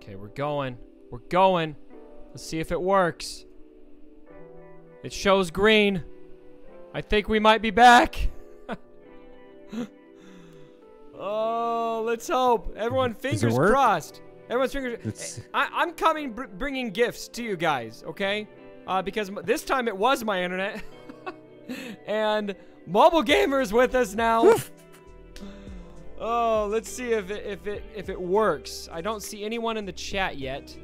Okay, we're going. We're going. Let's see if it works. It shows green. I think we might be back. Oh, let's hope. Everyone, fingers crossed. Everyone's fingers. I'm coming bringing gifts to you guys, okay? Because this time it was my internet. And Mobile Gamer is with us now. Oh, let's see if it works. I don't see anyone in the chat yet,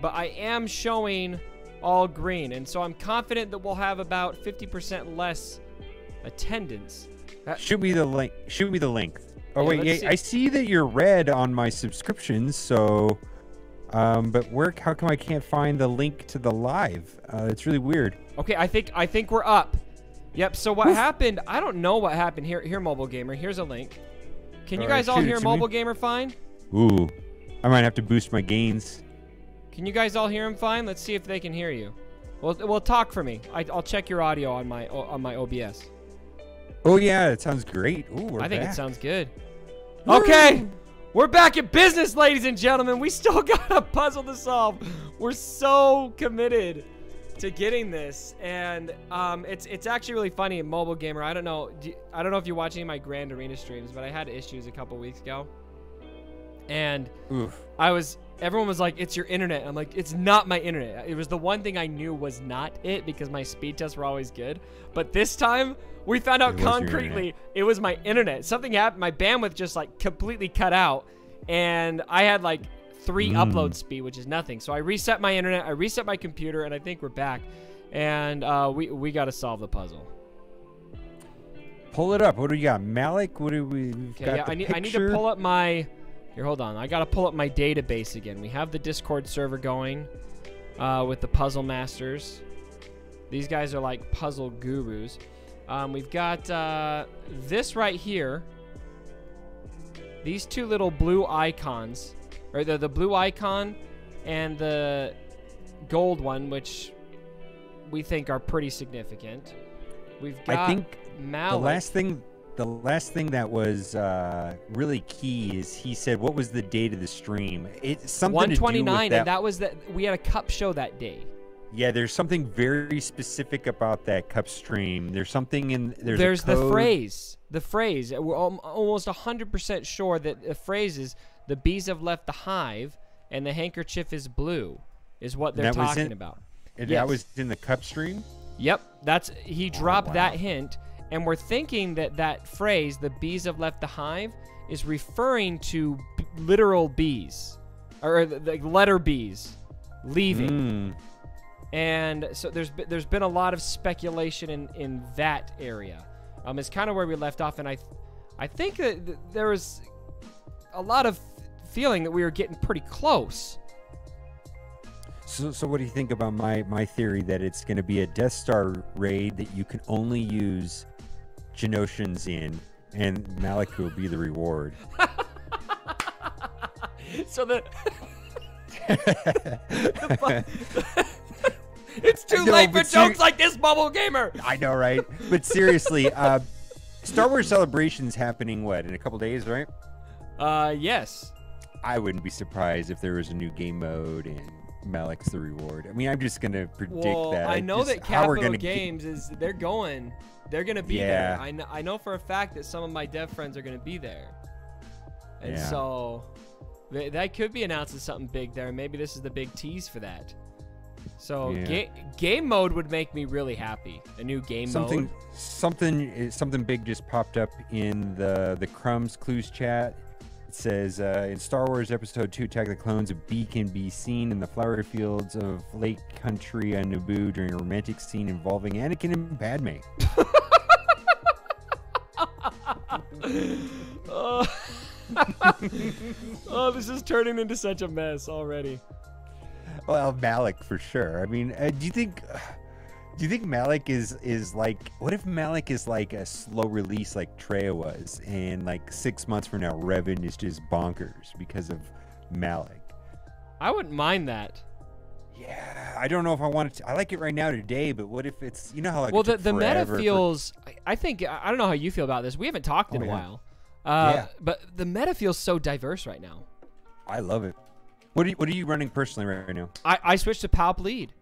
but I am showing all green, and so I'm confident that we'll have about 50% less attendance. Shoot me the link. Shoot me the link. Oh yeah, wait, I see that you're red on my subscriptions. So, but how come I can't find the link to the live? It's really weird. Okay, I think we're up. Yep. So what happened? I don't know what happened here. Here, Mobile Gamer. Here's a link. Can you guys all hear Mobile Gamer fine? Ooh, I might have to boost my gains. Can you guys all hear him fine? Let's see if they can hear you. Well, talk for me. I'll check your audio on my OBS. Oh yeah, it sounds great. Ooh, I think it sounds good. Okay, we're back in business, ladies and gentlemen. We still got a puzzle to solve. We're so committed to getting this, and it's actually really funny in Mobile Gamer. I don't know if you're watching my Grand Arena streams, but I had issues a couple weeks ago, and everyone was like, "It's your internet." I'm like, "It's not my internet." It was the one thing I knew was not it because my speed tests were always good, but this time we found out concretely it was my internet. Something happened. My bandwidth just like completely cut out, and I had like 3 upload speed, which is nothing. So I reset my internet, I reset my computer, and I think we're back. And we got to solve the puzzle. Pull it up. What do you got, Malik? What do we? Okay, yeah, I need to pull up my. Here, hold on. I got to pull up my database again. We have the Discord server going with the puzzle masters. These guys are like puzzle gurus. We've got this right here. These 2 little blue icons, or the blue icon and the gold one, which we think are pretty significant. We've got I think MALAK. The last thing that was really key is he said, "What was the date of the stream?" It's something 129, and that was that we had a cup show that day. Yeah, there's something very specific about that cup stream. There's something in there's the phrase. The phrase. We're almost 100% sure that the phrase is "the bees have left the hive and the handkerchief is blue," is what they're talking about. And that was in the cup stream? Yep, he dropped that hint, and we're thinking that phrase, "the bees have left the hive," is referring to literal bees, or the letter B's leaving. And so there's been a lot of speculation in that area. It's kind of where we left off, and I think that there was a lot of feeling that we were getting pretty close. So what do you think about my theory that it's going to be a Death Star raid that you can only use Genosians in, and MALAK will be the reward? So it's too late for jokes like this, Mobile Gamer. I know, right? But seriously, Star Wars Celebration's happening, what, in a couple days, right? Yes. I wouldn't be surprised if there was a new game mode and MALAK's the reward. I mean, I'm just gonna predict that. I know that Capital Games they're gonna be there. I know for a fact that some of my dev friends are gonna be there, and so that could be announcing something big there. Maybe this is the big tease for that. So game mode would make me really happy. A new game mode. Something big just popped up in the Crumbs Clues chat. It says, in Star Wars Episode 2, Attack of the Clones, a bee can be seen in the flowery fields of Lake Country on Naboo during a romantic scene involving Anakin and Padme. Oh, this is turning into such a mess already. Well, MALAK for sure. I mean, do you think MALAK is like, what if MALAK is like a slow release like Treya was, and like 6 months from now Revan is just bonkers because of MALAK? I wouldn't mind that. Yeah, I don't know if I want it to. I like it right now today, but what if it's, you know how like the meta feels. I think I don't know how you feel about this. We haven't talked in a while. But the meta feels so diverse right now. I love it. What are you running personally right now? I switched to Palp lead.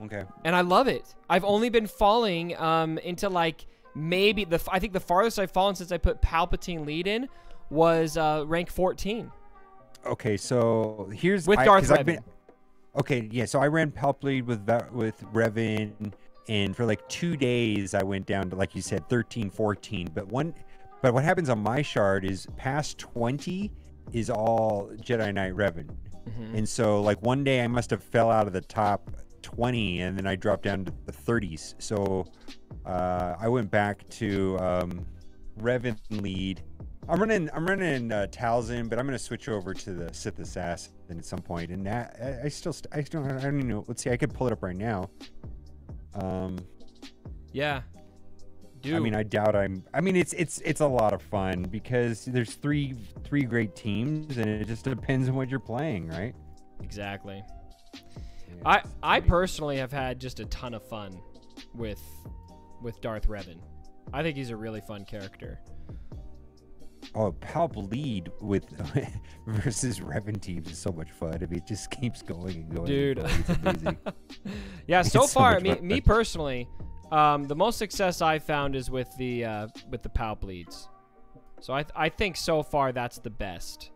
Okay. And I love it. I've only been falling into like maybe I think the farthest I've fallen since I put Palpatine lead in was rank 14. Okay, so here's with Darth Revan. Okay, yeah. So I ran Palp lead with Revan, and for like 2 days I went down to, like you said, 13, 14. But what happens on my shard is past 20 is all Jedi Knight Revan, and so like one day I must have fell out of the top 20, and then I dropped down to the 30s. So I went back to Revan lead. I'm running Talzin, but I'm gonna switch over to the Sith Assassin at some point. And that I don't even know. Let's see, I could pull it up right now. Yeah. Dude. I mean, I doubt I mean, it's a lot of fun because there's three great teams, and it just depends on what you're playing, right? Exactly. Yeah, I personally have had just a ton of fun with Darth Revan. I think he's a really fun character. Oh, Palp lead with versus Revan teams is so much fun. I mean, it just keeps going and going. Dude. It's amazing. Yeah, so It's so far, much fun. me personally, the most success I found is with the Palp leads. So I think so far that's the best.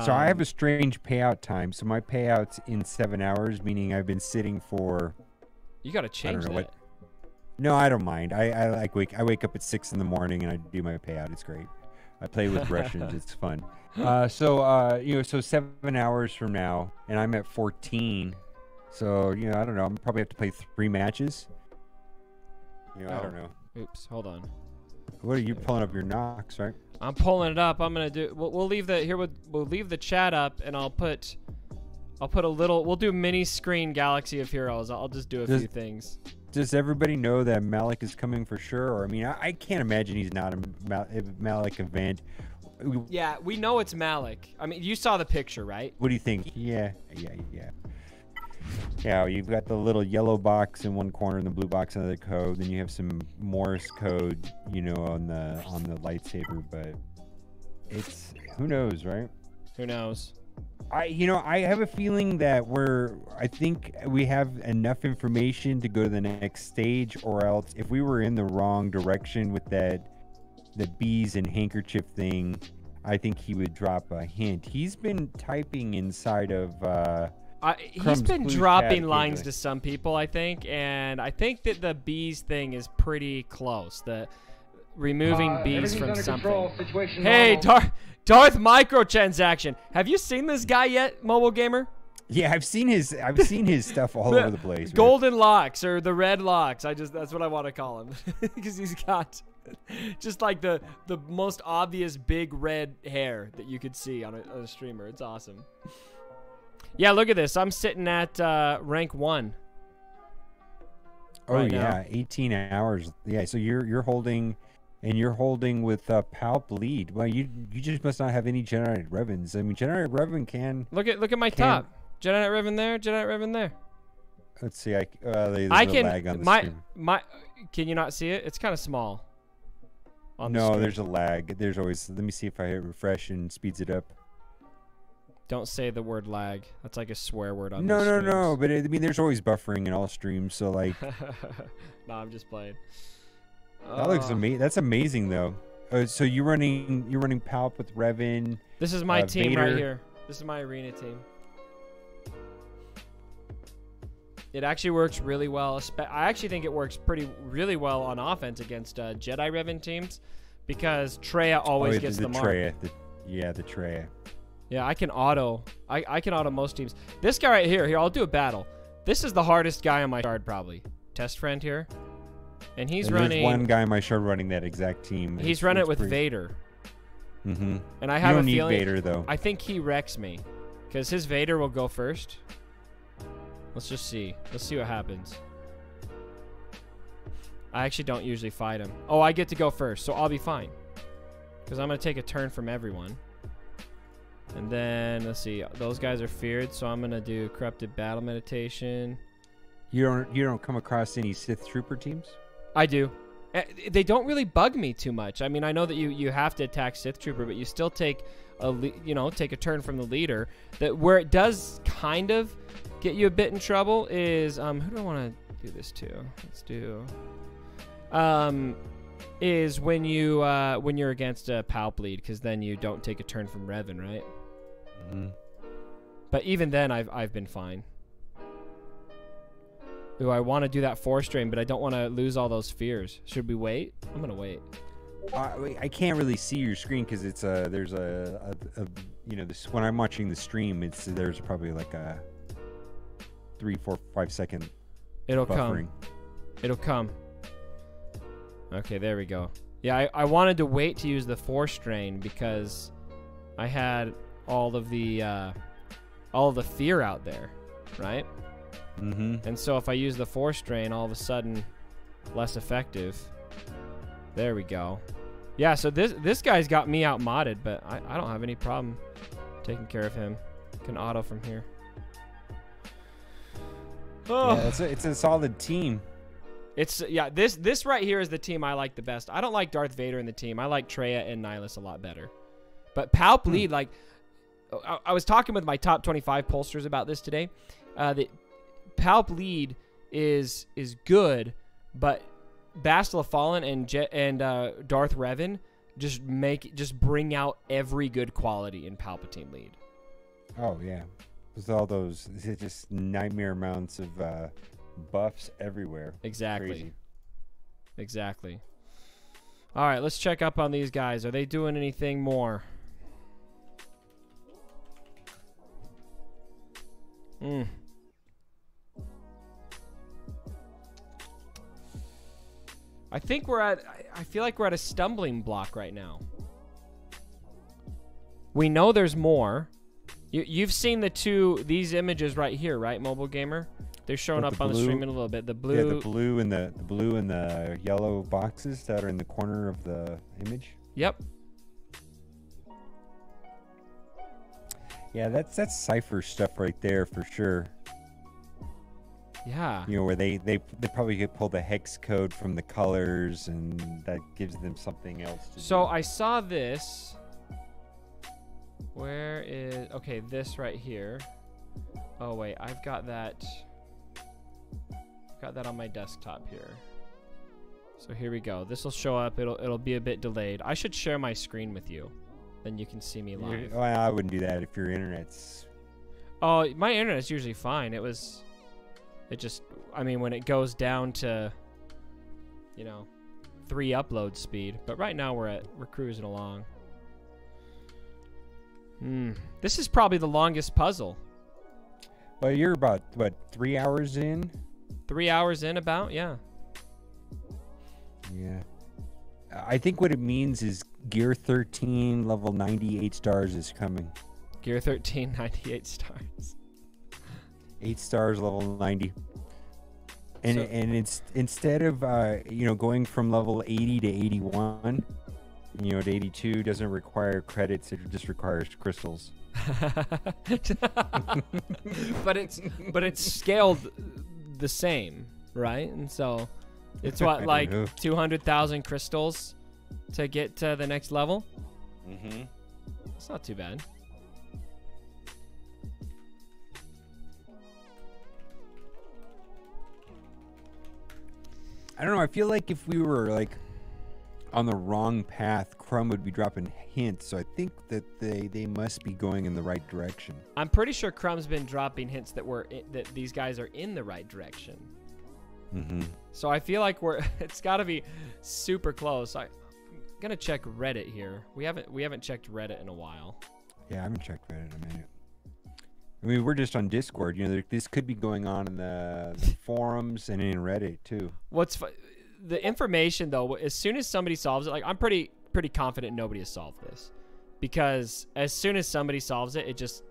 So I have a strange payout time. So my payout's in 7 hours, meaning I've been sitting for. You got to change that. No, I don't mind. I wake up at 6 in the morning and I do my payout. It's great. I play with Russians. It's fun. So 7 hours from now, and I'm at 14. So I don't know. I'm probably have to play 3 matches. I don't know. Oops, hold on. What are you pulling up your Nox, right? I'm pulling it up. I'm gonna do. We'll leave the here. We'll leave the chat up, and I'll put a little. We'll do mini screen Galaxy of Heroes. I'll just do a few things. Does everybody know that Malak is coming for sure? Or I mean, I can't imagine he's not a Malak event. Yeah, we know it's Malak. I mean, you saw the picture, right? What do you think? Yeah. Yeah, you've got the little yellow box in one corner and the blue box on the code. Then you have some Morse code, on the lightsaber. But it's who knows, right? Who knows? I have a feeling that I think we have enough information to go to the next stage, or else if we were in the wrong direction with the bees and handkerchief thing, I think he would drop a hint. He's been typing inside of he's been dropping lines to some people, I think, and I think that the bees thing is pretty close. The removing bees from something. Hey, Darth microtransaction. Have you seen this guy yet, Mobile Gamer? Yeah, I've seen his stuff all over the place. Golden locks or the red locks. That's what I want to call him because he's got just like the most obvious big red hair that you could see on a streamer. It's awesome. Yeah, look at this. I'm sitting at rank 1. Oh right yeah, now. 18 hours. Yeah, so you're holding. And you're holding with Palp lead. Well, you just must not have any Jedi Revans. I mean, Jedi Revan can. Look at my top. Jedi Revan there. Jedi Revan there. Let's see. There's a lag on the stream. Can you not see it? It's kind of small. No, there's a lag. There's always. Let me see if I hit refresh and speeds it up. Don't say the word lag. That's like a swear word on. No. But I mean, there's always buffering in all streams. So like. No, I'm just playing. That looks amazing. That's amazing, though. So you're running Palp with Revan. This is my team Vader. right here. This is my arena team. It actually works really well. I actually think it works really well on offense against Jedi Revan teams because Traya always gets the mark. Traya. The Traya. Yeah, I can auto. I can auto most teams. This guy right here. Here, I'll do a battle. This is the hardest guy on my card probably. Test friend here. And he's running. There's one guy on my show running that exact team. He's running it with Vader. Mm-hmm. And I have a feeling. You don't need Vader though. I think he wrecks me, because his Vader will go first. Let's just see. Let's see what happens. I actually don't usually fight him. Oh, I get to go first, so I'll be fine, because I'm gonna take a turn from everyone. And then let's see. Those guys are feared, so I'm gonna do corrupted battle meditation. You don't come across any Sith Trooper teams? I do. They don't really bug me too much. I mean, I know that you have to attack Sith Trooper, but you still take take a turn from the leader. That where it does kind of get you a bit in trouble is who do I want to do this to? Let's do is when you're against a palp lead, because then you don't take a turn from Revan, right? Mm-hmm. But even then, I've been fine. Ooh, I want to do that Force Drain, but I don't want to lose all those fears. Should we wait? I'm gonna wait. I can't really see your screen because it's there's this when I'm watching the stream, there's probably like a 3, 4, 5 second. It'll buffering. come. It'll come. Okay, there we go. Yeah, I wanted to wait to use the Force Drain because I had all of the fear out there, right? Mm-hmm. And so if I use the Force Drain, all of a sudden, less effective. There we go. Yeah, so this guy's got me out modded, but I don't have any problem taking care of him. Can auto from here. Oh. Yeah, it's a solid team. This right here is the team I like the best. I don't like Darth Vader in the team. I like Traya and Nihilus a lot better. But Palp lead, like, I was talking with my top 25 pollsters about this today. The Palp lead is good, but Bastila Fallen and Darth Revan just bring out every good quality in Palpatine lead. Oh yeah, with all those just nightmare amounts of buffs everywhere. Exactly. Crazy. Exactly. All right, let's check up on these guys. Are they doing anything more? I feel like we're at a stumbling block right now. We know there's more. You've seen these images right here, right, Mobile Gamer? They're showing up on the stream in a little bit. The blue, yeah, the blue and the yellow boxes that are in the corner of the image. Yep. Yeah, that's Cypher stuff right there for sure. Yeah. You know, where they probably could pull the hex code from the colors, and that gives them something else to So do. I saw this. Where is... Okay, this right here. Oh, wait. I've got that... Got that on my desktop here. So here we go. This will show up. It'll be a bit delayed. I should share my screen with you. Then you can see me live. Well, I wouldn't do that if your internet's... Oh, my internet's usually fine. I mean, when it goes down to, 3 upload speed. But right now we're cruising along. This is probably the longest puzzle. Well, you're about, what, 3 hours in? 3 hours in about, yeah. Yeah. I think what it means is Gear 13 level 98 stars is coming. Gear 13, 98 stars. 8 stars, level 90. And So- and it's instead of going from level 80 to 81, to 82 doesn't require credits, it just requires crystals. but it's scaled the same, right? And so it's what, like 200,000 crystals to get to the next level? Mm-hmm. It's not too bad. I don't know, I feel like if we were like on the wrong path, Crumb would be dropping hints, so I think that they must be going in the right direction. I'm pretty sure Crumb's been dropping hints that these guys are in the right direction. Mm-hmm. So I feel like it's got to be super close. I'm gonna check Reddit here. We haven't checked Reddit in a while. Yeah, I haven't checked Reddit in a minute. I mean, we're just on Discord. This could be going on in the forums and in Reddit too. The information though, as soon as somebody solves it, like I'm pretty confident nobody has solved this, because as soon as somebody solves it, it just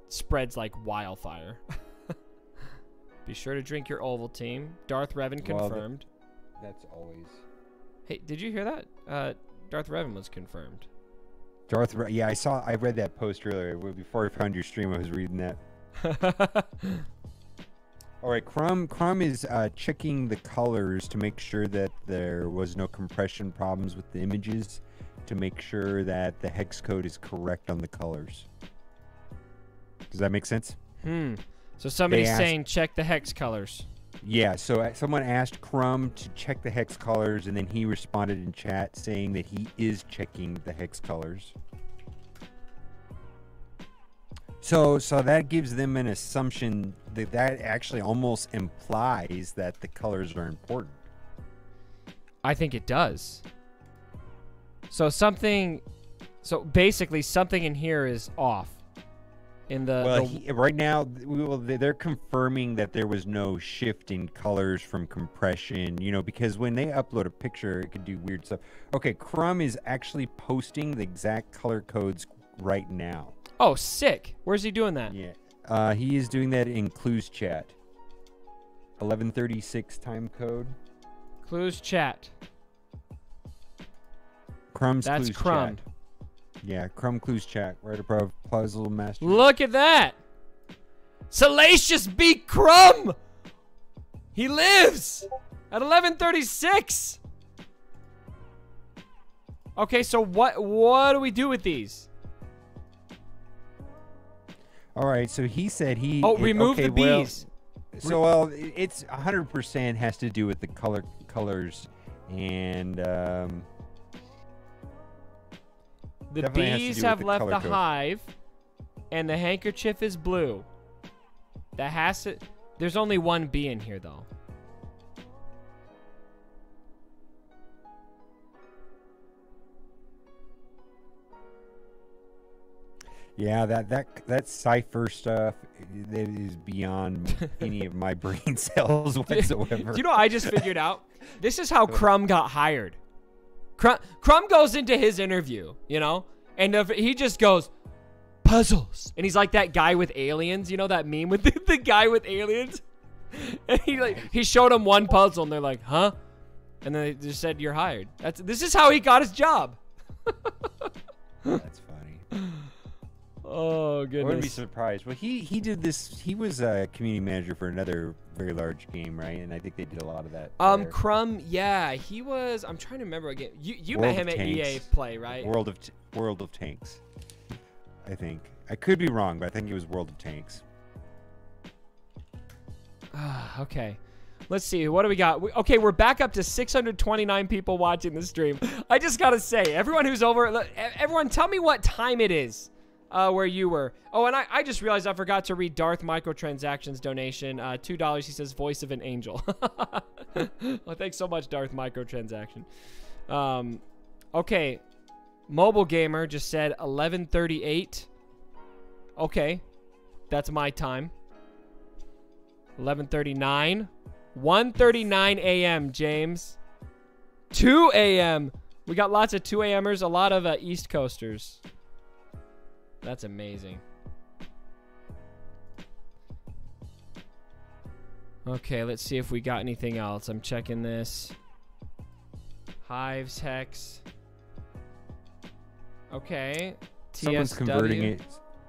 spreads like wildfire. Be sure to drink your Ovaltine. Darth Revan confirmed. That's always. Hey, did you hear that? Darth Revan was confirmed. Yeah, I read that post earlier. Before I found your stream, I was reading that. All right, Crumb is checking the colors to make sure that there was no compression problems with the images, to make sure that the hex code is correct on the colors. Does that make sense? So somebody's saying check the hex colors. Yeah, so someone asked Crumb to check the hex colors, and then he responded in chat saying that he is checking the hex colors. So that gives them an assumption that actually almost implies that the colors are important. I think it does. So basically something in here is off. Right now, they're confirming that there was no shift in colors from compression, because when they upload a picture, it could do weird stuff. Okay, Crumb is actually posting the exact color codes right now. Oh, sick. Where's he doing that? Yeah. He is doing that in Clues chat. 11:36 time code. Clues chat. Crumb's That's Clues Crumb. chat. Yeah, Crumb Clues chat, right above Puzzle Master. Look at that! Salacious beat Crumb! He lives! At 11:36! Okay, so what do we do with these? All right, so he said remove the bees. It's 100% has to do with the colors, and the bees have left the hive, and the handkerchief is blue. There's only one bee in here, though. Yeah, that cipher stuff that is beyond any of my brain cells whatsoever. Do you know what I just figured out? This is how Crumb got hired. Crumb goes into his interview, and he just goes, puzzles. And he's like that guy with aliens, that meme with the guy with aliens? And he showed him one puzzle, and they're like, huh? And then they just said, you're hired. This is how he got his job. That's funny. Oh, goodness. I wouldn't be surprised. Well, he did this. He was a community manager for another very large game, right? And I think they did a lot of that. Crumb, yeah, he was. I'm trying to remember again. You met him at EA Play, right? World of Tanks. I think. I could be wrong, but I think it was World of Tanks. Okay. Let's see. What do we got? Okay, we're back up to 629 people watching the stream. I just got to say, everyone who's over, everyone tell me what time it is. Where you were. Oh, and I just realized I forgot to read Darth Microtransactions donation. $2. He says, voice of an angel. Well, thanks so much, Darth Microtransaction. Okay. Mobile Gamer just said 11:38. Okay. That's my time. 11:39. 1:39 a.m., James. 2 a.m. We got lots of 2 a.m.ers, a lot of East Coasters. That's amazing. Okay, let's see if we got anything else. I'm checking this. Hives, hex. Okay. Someone's converting it.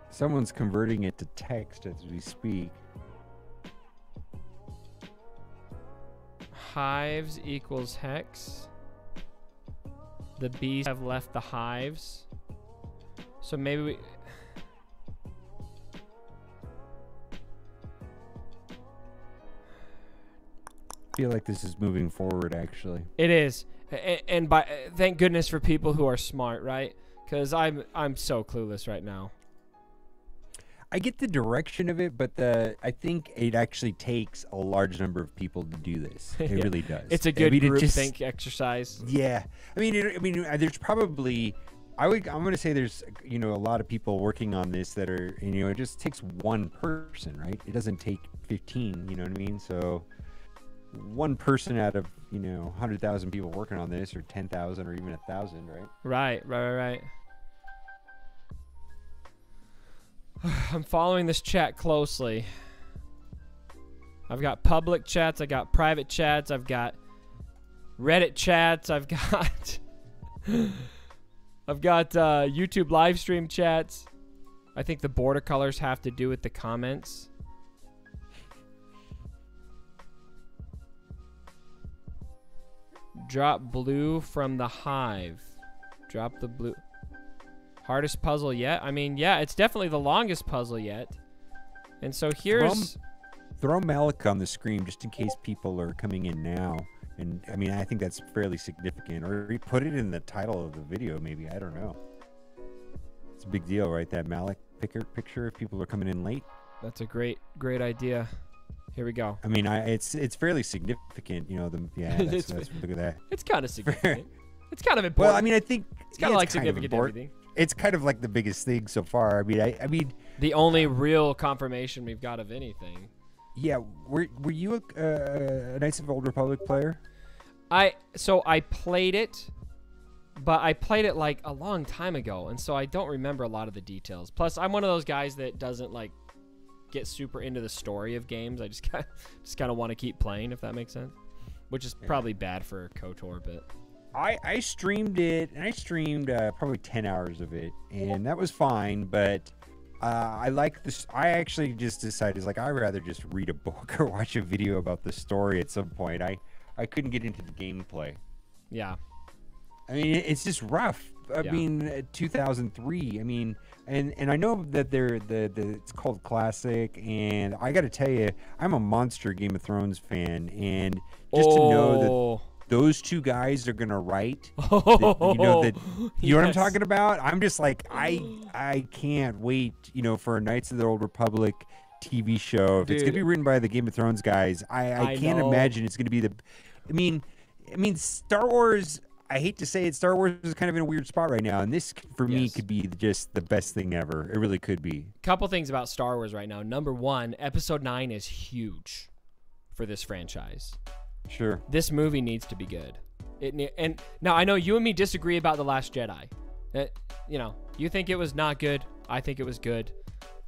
Someone's converting it to text as we speak. Hives equals hex. The bees have left the hives. So maybe we... I feel like this is moving forward, actually. It is. And thank goodness for people who are smart, right? Because I'm so clueless right now. I get the direction of it, but I think it actually takes a large number of people to do this. It really does. It's a good groupthink exercise. Yeah. I mean, there's probably... I'm going to say there's, a lot of people working on this that are, it just takes one person, right? It doesn't take 15, you know what I mean? So one person out of, 100,000 people working on this, or 10,000, or even 1,000, right? Right. I'm following this chat closely. I've got public chats, I got private chats, I've got Reddit chats, I've got YouTube live stream chats. I think the border colors have to do with the comments. Drop blue from the hive. Drop the blue. Hardest puzzle yet? I mean, yeah, it's definitely the longest puzzle yet. And so here's... Throw MALAK on the screen just in case people are coming in now. And, I mean, I think that's fairly significant. Or put it in the title of the video, maybe. I don't know. It's a big deal, right? That MALAK picture if people are coming in late. That's a great idea. Here we go. I mean, it's fairly significant, you know. Look at that. It's kind of significant. It's kind of important. Well, I mean, I think it's kind of like significant everything. It's kind of like the biggest thing so far. I mean, the only real confirmation we've got of anything. Yeah, were you a Knights of the Old Republic player? So I played it, but I played it like a long time ago, and so I don't remember a lot of the details. Plus, I'm one of those guys that doesn't like get super into the story of games. I just kind of want to keep playing, if that makes sense. Which is probably bad for KOTOR, but I streamed it, and I streamed probably 10 hours of it, and that was fine, but I like this. I actually just decided, like, I'd rather just read a book or watch a video about the story at some point. I couldn't get into the gameplay. Yeah. I mean, it's just rough. I mean, 2003. I mean, and I know that it's called Classic, and I got to tell you, I'm a monster Game of Thrones fan, and just to know that those two guys are gonna write, you know what I'm talking about. I'm just like, I can't wait, you know, for a Knights of the Old Republic TV show. If it's gonna be written by the Game of Thrones guys, I can't imagine it's gonna be the. I mean, Star Wars. I hate to say it, Star Wars is kind of in a weird spot right now, and this for me could be just the best thing ever. It really could be. Couple things about Star Wars right now. Number one, Episode 9 is huge for this franchise. Sure. This movie needs to be good. And now I know you and me disagree about The Last Jedi. You know, you think it was not good. I think it was good.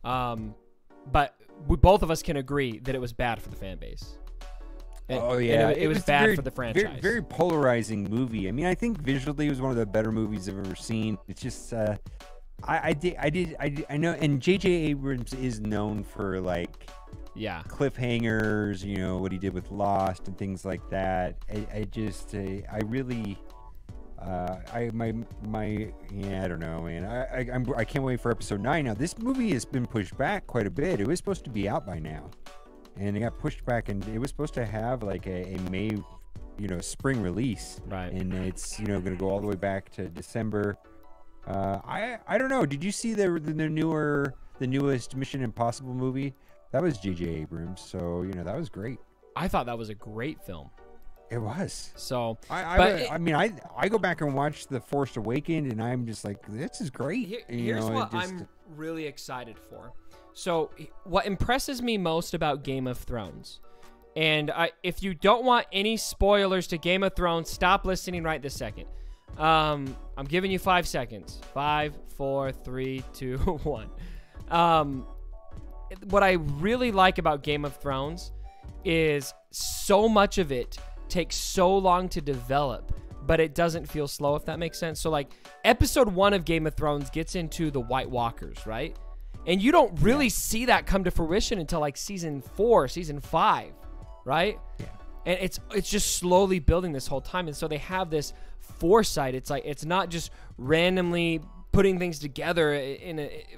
But both of us can agree that it was bad for the fan base. It was bad for the franchise. Very, very polarizing movie. I mean, I think visually it was one of the better movies I've ever seen. It's just, I know, and J.J. Abrams is known for like, cliffhangers. You know what he did with Lost and things like that. I don't know, man. I can't wait for episode 9 now. This movie has been pushed back quite a bit. It was supposed to be out by now. And it got pushed back, and it was supposed to have like a May, you know, spring release. Right. And it's, you know, going to go all the way back to December. I don't know. Did you see the newest Mission Impossible movie? That was J.J. Abrams, so you know that was great. I thought that was a great film. It was. So, I go back and watch The Force Awakens, and I'm just like, this is great. Here's what I'm really excited for. So, what impresses me most about Game of Thrones, and if you don't want any spoilers to Game of Thrones, stop listening right this second. I'm giving you 5 seconds. 5, 4, 3, 2, 1. What I really like about Game of Thrones is so much of it takes so long to develop, but it doesn't feel slow, if that makes sense. So, like, episode 1 of Game of Thrones gets into the White Walkers, right? And you don't really see that come to fruition until like season 4, season 5, right? Yeah. And it's just slowly building this whole time. And so they have this foresight. It's like, it's not just randomly putting things together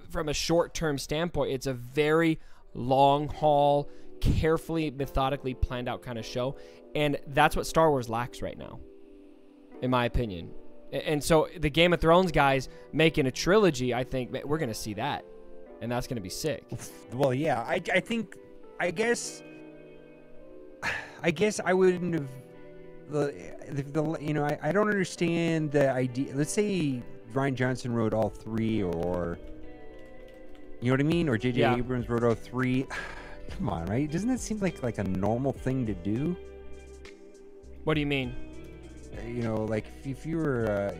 from a short-term standpoint. It's a very long haul, carefully, methodically planned out kind of show. And that's what Star Wars lacks right now, in my opinion. And so the Game of Thrones guys making a trilogy, I think we're going to see that. And that's going to be sick. Well, yeah, I guess I wouldn't have, you know, I don't understand the idea. Let's say Rian Johnson wrote all 3, or, you know what I mean? Or J.J. Abrams wrote all 3. Come on, right? Doesn't that seem like a normal thing to do? What do you mean? You know, like if you were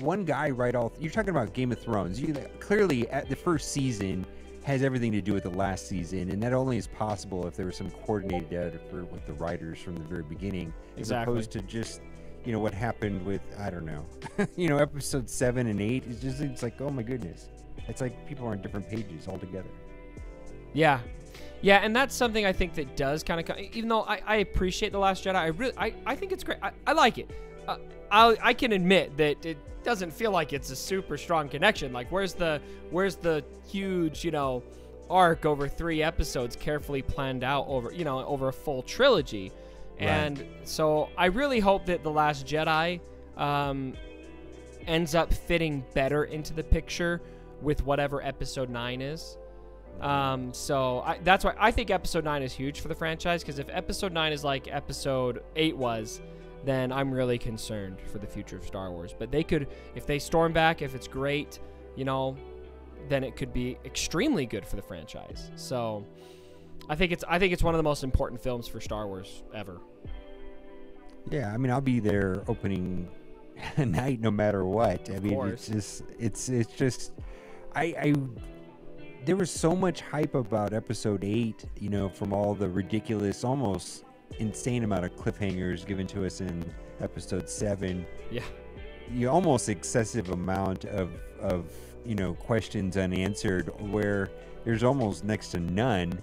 one guy write all. You're talking about Game of Thrones. Clearly, at the first season has everything to do with the last season, and that only is possible if there was some coordinated effort with the writers from the very beginning, as opposed to just, you know, what happened with, I don't know, you know, episode 7 and 8. It's like, oh my goodness, it's like people are on different pages altogether. Yeah, Yeah, and that's something I think that does kind of, even though I appreciate The Last Jedi, I think it's great. I like it. I can admit that it doesn't feel like it's a super strong connection. Like, where's the huge, arc over 3 episodes carefully planned out over a full trilogy? Right. And so I really hope that The Last Jedi ends up fitting better into the picture with whatever episode 9 is. So that's why I think episode 9 is huge for the franchise, because if episode 9 is like episode 8 was, then I'm really concerned for the future of Star Wars. But they could, if they storm back, if it's great, then it could be extremely good for the franchise. So I think it's one of the most important films for Star Wars ever. Yeah, I mean, I'll be there opening night no matter what. I mean, it's just there was so much hype about episode 8, from all the ridiculous, almost insane amount of cliffhangers given to us in episode 7. Yeah. Almost excessive amount of questions unanswered, where there's almost next to none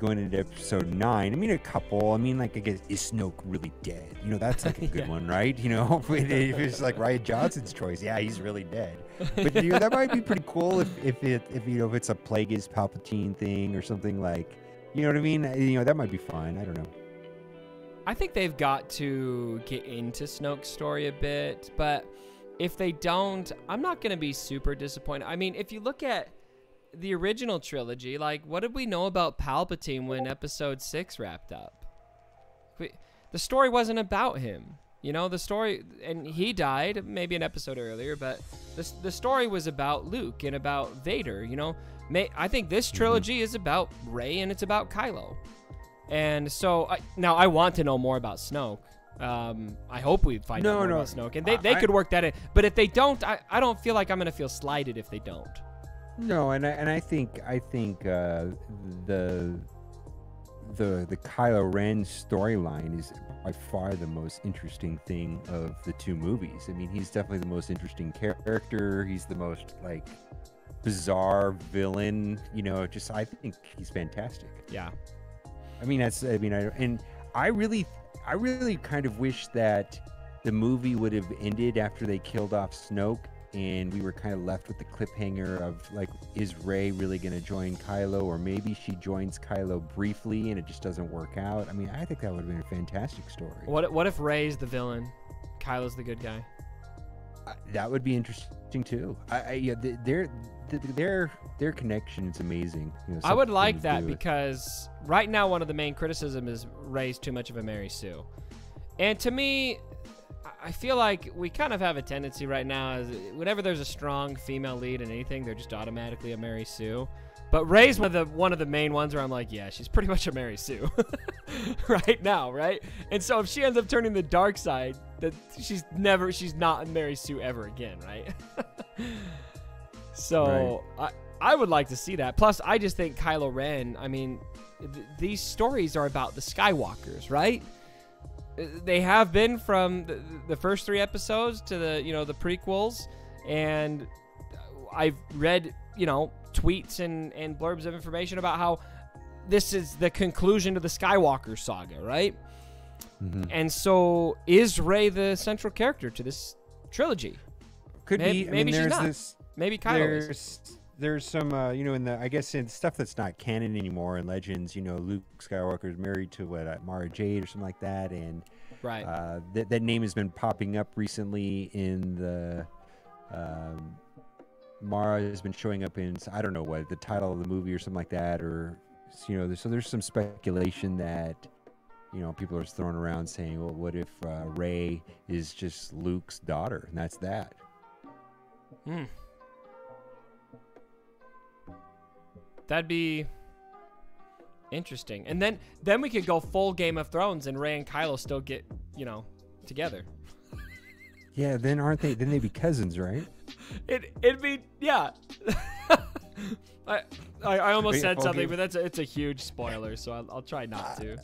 going into episode 9. I mean, a couple. I mean, like, I guess, is Snoke really dead? That's like a good one, right? If it's like Rian Johnson's choice, yeah, he's really dead. But that might be pretty cool if it's a Plagueis Palpatine thing or something, like, you know what I mean? That might be fun. I don't know. I think they've got to get into Snoke's story a bit, but if they don't, I'm not going to be super disappointed. I mean, if you look at the original trilogy, like, what did we know about Palpatine when episode 6 wrapped up? The story wasn't about him. The story, and he died maybe an episode earlier, but the story was about Luke and about Vader. I think this trilogy is about Rey and it's about Kylo. And so now I want to know more about Snoke. I hope we find out more about Snoke, and they could work that in. But if they don't, I don't feel like I'm gonna feel slighted if they don't. No, and I think the Kylo Ren storyline is by far the most interesting thing of the 2 movies. I mean, he's definitely the most interesting character. He's the most, like, bizarre villain. I think he's fantastic. Yeah. I really kind of wish that the movie would have ended after they killed off Snoke, and we were kind of left with the cliffhanger of, like, is Rey really going to join Kylo, or maybe she joins Kylo briefly and it just doesn't work out. I mean, I think that would have been a fantastic story. What if Rey's the villain, Kylo's the good guy? That would be interesting too. Their connection is amazing. I would like that, because right now one of the main criticism is Rey's too much of a Mary Sue, and to me, I feel like we kind of have a tendency right now, is whenever there's a strong female lead in anything, they're just automatically a Mary Sue. But Rey's one of the main ones where I'm like, yeah, she's pretty much a Mary Sue right now, right? And so if she ends up turning the dark side, that she's not a Mary Sue ever again, right? So right. I would like to see that. Plus, I just think Kylo Ren, I mean, these stories are about the Skywalkers, right? They have been from the first 3 episodes to the prequels, and I've read tweets and blurbs of information about how this is the conclusion to the Skywalker saga, right? Mm-hmm. And so, is Rey the central character to this trilogy? Could be. Maybe she's not. Maybe Kylo is. There's some, in stuff that's not canon anymore in Legends, Luke Skywalker is married to Mara Jade or something like that, and right. That name has been popping up recently in the Mara has been showing up in, I don't know what, the title of the movie or something like that, or so there's some speculation that people are throwing around saying, well, what if Rey is just Luke's daughter, and that's that. That'd be interesting. And then we could go full Game of Thrones, and Rey and Kylo still get, together. Yeah, then they'd be cousins, right? It'd be, yeah. I almost said something, but it's a huge spoiler, so I'll try not to.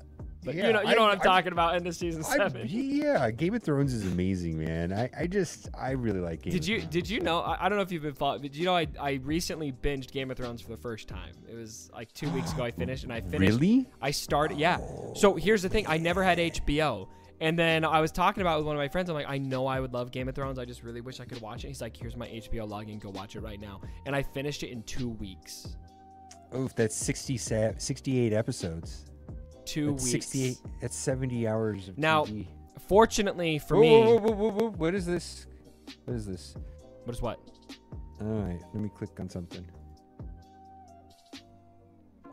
But Yeah, you know what I'm talking about. End of season 7. Yeah, Game of Thrones is amazing, man. I really like Game of Thrones. Did you know? I don't know if you've been following, but did you know I recently binged Game of Thrones for the first time. It was like 2 weeks ago. I finished. Really? I started. Yeah. So here's the thing. I never had HBO. And then I was talking about it with one of my friends. I'm like, I know I would love Game of Thrones. I just really wish I could watch it. He's like, here's my HBO login. Go watch it right now. And I finished it in 2 weeks. Oof, that's 68 episodes. 2 That's weeks. 68. That's 70 hours of Now, TV. fortunately for me. Whoa. What is this? What is this? What is what? All right, let me click on something.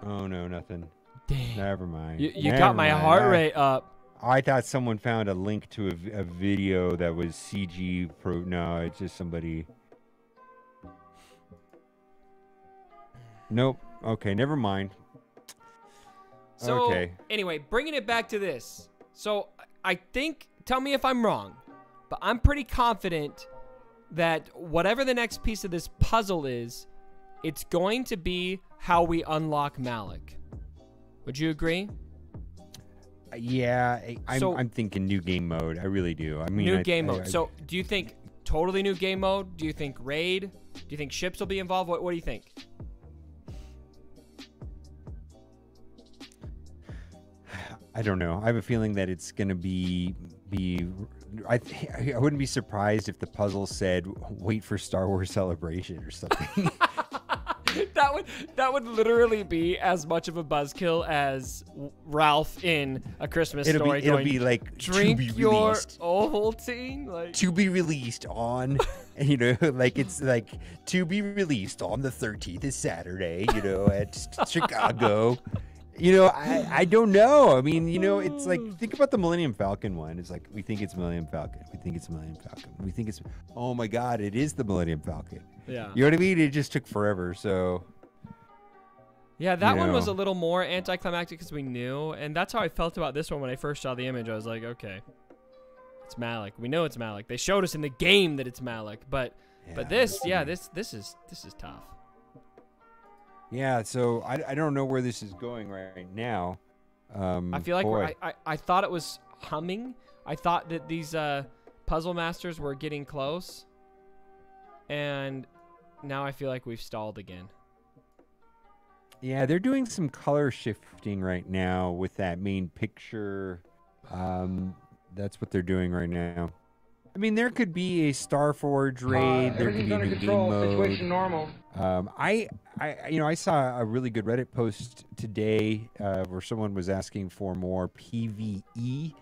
Oh, no, nothing. Dang. Never mind. You got my heart rate up. I thought someone found a link to a video that was CG pro. No, it's just somebody. Nope. Okay, never mind. So, okay. Anyway, bringing it back to this. So, I think, tell me if I'm wrong, but I'm pretty confident that whatever the next piece of this puzzle is, it's going to be how we unlock Malak. Would you agree? Yeah, I'm thinking new game mode. I really do. I mean, new game mode. So, do you think totally new game mode? Do you think raid? Do you think ships will be involved? What do you think? I don't know. I have a feeling that it's going to be I wouldn't be surprised if the puzzle said wait for Star Wars Celebration or something. That would literally be as much of a buzzkill as Ralph in A Christmas Story. It'll be like drink to be your released. Ovaltine, like to be released on, you know, like it's like to be released on the 13th is Saturday, you know, at Chicago. You know, I don't know. I mean, you know, it's like, think about the Millennium Falcon one. It's like, we think it's Millennium Falcon. We think it's Millennium Falcon. We think it's, oh my God, it is the Millennium Falcon. Yeah. You know what I mean? It just took forever, so. Yeah, that one was a little more anticlimactic because we knew. And that's how I felt about this one when I first saw the image. I was like, okay, it's Malak. We know it's Malak. They showed us in the game that it's Malak. But this, this is tough. Yeah, so I don't know where this is going right now. I feel like I thought it was humming. I thought that these puzzle masters were getting close. And now I feel like we've stalled again. Yeah, they're doing some color shifting right now with that main picture. That's what they're doing right now. I mean, there could be a Starforge raid. There could be a new game mode. Situation normal. I saw a really good Reddit post today where someone was asking for more PvE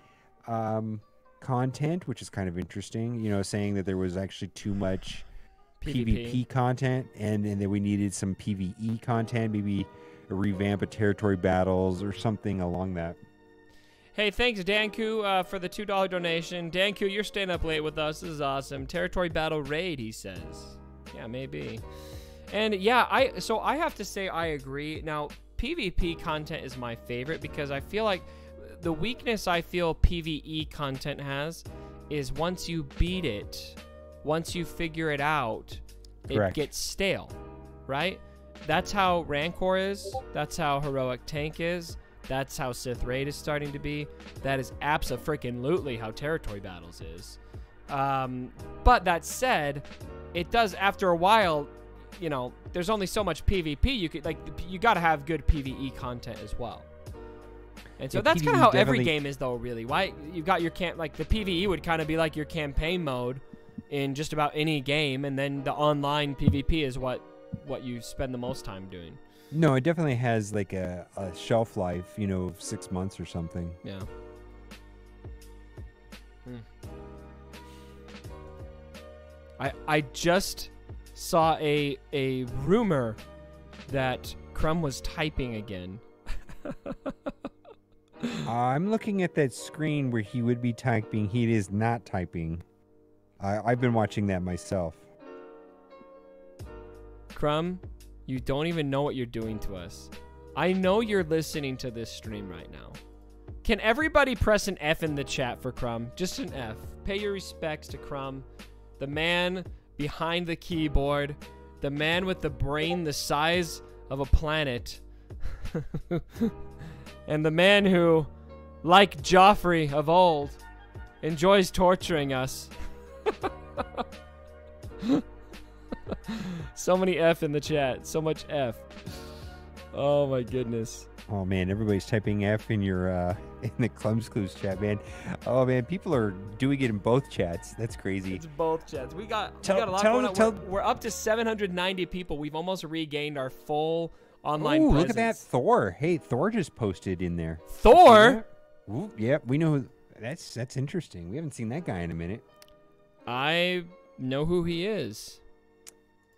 content, which is kind of interesting. You know, saying that there was actually too much PvP content, and that we needed some PvE content, maybe a revamp of territory battles or something along that. Hey, thanks, Danku, for the $2 donation. Danku, you're staying up late with us. This is awesome. Territory battle raid, he says. Yeah, maybe. And yeah, I have to say I agree. Now, PvP content is my favorite because I feel like the weakness I feel PvE content has is once you beat it, once you figure it out, Correct. It gets stale, right? That's how Rancor is. That's how Heroic Tank is. That's how Sith Raid is starting to be. That is abso-freaking-lutely how Territory Battles is. But that said, it does, after a while, you know, there's only so much PvP. You got to have good PvE content as well. And so that's kind of how every game is, though, really. Why you got your like the PvE would kind of be like your campaign mode in just about any game, and then the online PvP is what you spend the most time doing. No, it definitely has like a shelf life, you know, of 6 months or something. Yeah. I just saw a rumor that Crumb was typing again. I'm looking at that screen where he would be typing. He is not typing. I've been watching that myself. Crumb, you don't even know what you're doing to us. I know you're listening to this stream right now. Can everybody press an F in the chat for Crumb? Just an F. Pay your respects to Crumb, the man behind the keyboard, the man with the brain the size of a planet, and the man who like Joffrey of old, enjoys torturing us. So many F in the chat. So much F. Oh my goodness. Oh man, everybody's typing F in your in the Clumps Clues chat, man. Oh man, people are doing it in both chats. That's crazy. It's both chats. We got a lot going on. We're up to 790 people. We've almost regained our full online presence. Look at that, Thor. Hey, Thor just posted in there. Thor? Ooh, yeah, we know who, that's interesting. We haven't seen that guy in a minute. I know who he is.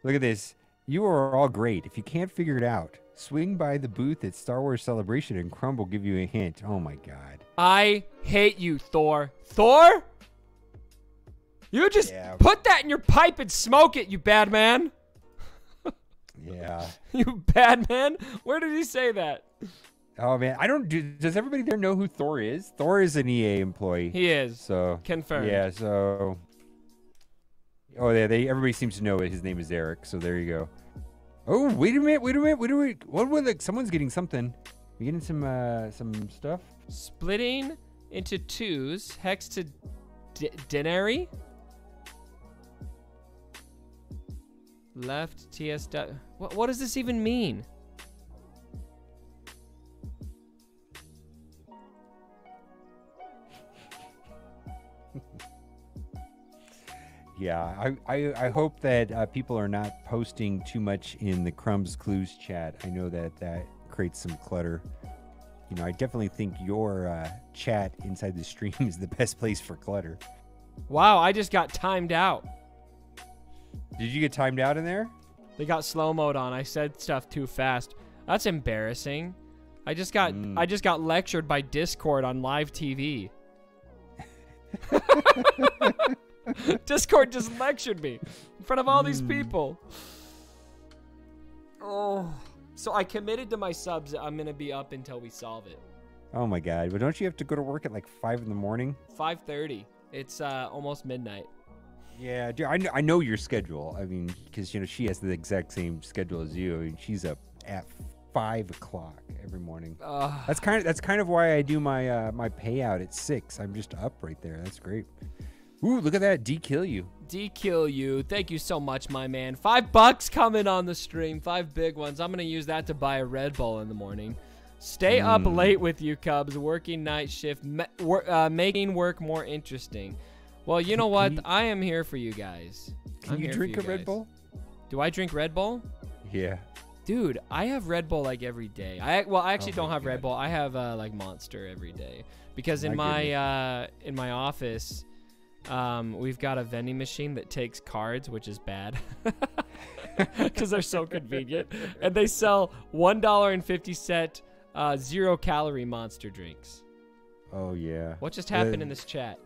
Look at this. You are all great. If you can't figure it out, swing by the booth at Star Wars Celebration and Crumb will give you a hint. Oh my god. I hate you, Thor. Thor? You just put that in your pipe and smoke it, you bad man. Yeah. You bad man? Where did he say that? Oh man, does everybody there know who Thor is? Thor is an EA employee. He is. So confirmed. Yeah, so oh yeah, everybody seems to know it. His name is Eric, so there you go. Oh, wait a minute. What was like someone's getting something. You getting some stuff? Splitting into twos, hex to denary. Left TS. What does this even mean? Yeah, I hope that people are not posting too much in the Crumbs Clues chat. I know that creates some clutter. You know, I definitely think your chat inside the stream is the best place for clutter. Wow, I just got timed out. Did you get timed out in there? They got slow mode on. I said stuff too fast. That's embarrassing. I just got lectured by Discord on live TV. Discord just lectured me in front of all these people. Oh, so I committed to my subs that I'm gonna be up until we solve it. Oh my god! But don't you have to go to work at like 5 in the morning? 5:30. It's almost midnight. Yeah, dude, I know your schedule. I mean, because you know she has the exact same schedule as you. I mean, she's up at 5 o'clock every morning. That's kind of why I do my my payout at 6. I'm just up right there. That's great. Ooh, look at that. D-kill you. D-kill you. Thank you so much, my man. $5 coming on the stream. 5 big ones. I'm going to use that to buy a Red Bull in the morning. Stay up late with you, Cubs. Working night shift. Making work more interesting. Well, you know what? I am here for you guys. Can you drink a Red Bull? Do I drink Red Bull? Yeah. Dude, I have Red Bull like every day. I actually don't have Red Bull. I have like Monster every day. Because in my office... we've got a vending machine that takes cards, which is bad because they're so convenient, and they sell $1.50 0-calorie Monster drinks. Oh yeah. What just happened in this chat?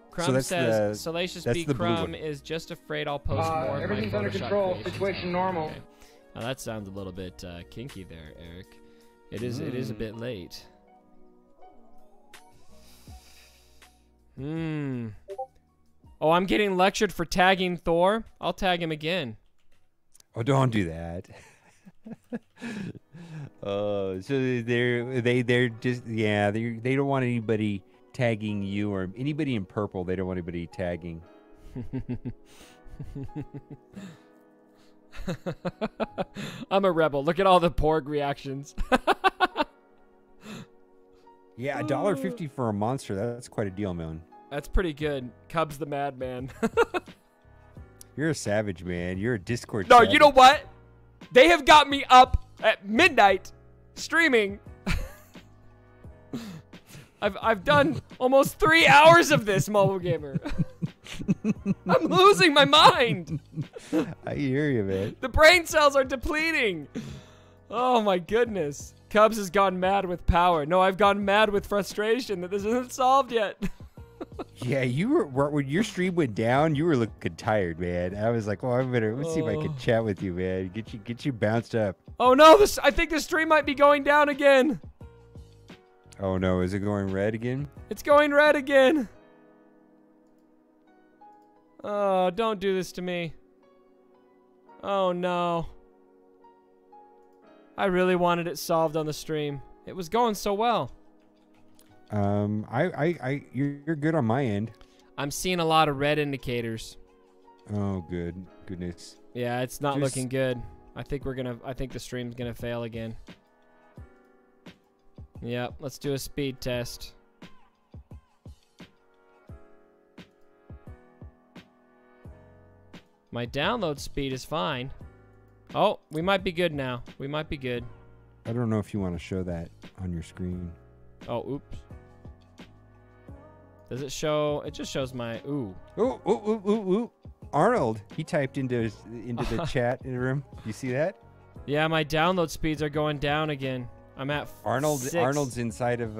Crumb says Salacious B. Crumb is just afraid I'll post more. Everything's under control. Situation normal. Okay. Now that sounds a little bit kinky there, Eric. It is a bit late. Oh, I'm getting lectured for tagging Thor. I'll tag him again. Oh, don't do that. So they're just they don't want anybody tagging you or anybody in purple. They don't want anybody tagging. I'm a rebel. Look at all the Porg reactions. Yeah, $1.50 for a Monster. That's quite a deal, man. That's pretty good. Cubs the madman. You're a savage, man. You're a Discord No, savage. you know what? They have got me up at midnight streaming. I've done almost 3 hours of this, Mobile Gamer. I'm losing my mind. I hear you, man. The brain cells are depleting. Oh my goodness. Cubs has gone mad with power. No, I've gone mad with frustration that this isn't solved yet. Yeah, you were when your stream went down. You were looking tired, man. I was like, "Well, let's see if I can chat with you, man. Get you bounced up." Oh no! I think the stream might be going down again. Oh no! Is it going red again? It's going red again. Oh, don't do this to me. Oh no! I really wanted it solved on the stream. It was going so well. You're good on my end. I'm seeing a lot of red indicators. Oh, goodness. Yeah, it's not looking good. I think the stream's gonna fail again. Yep, let's do a speed test. My download speed is fine. Oh, we might be good now. We might be good. I don't know if you want to show that on your screen. Oh, oops. Does it show? It just shows my ooh. Ooh. Arnold, he typed into the chat in the room. You see that? Yeah, my download speeds are going down again. I'm at Arnold's 6. inside of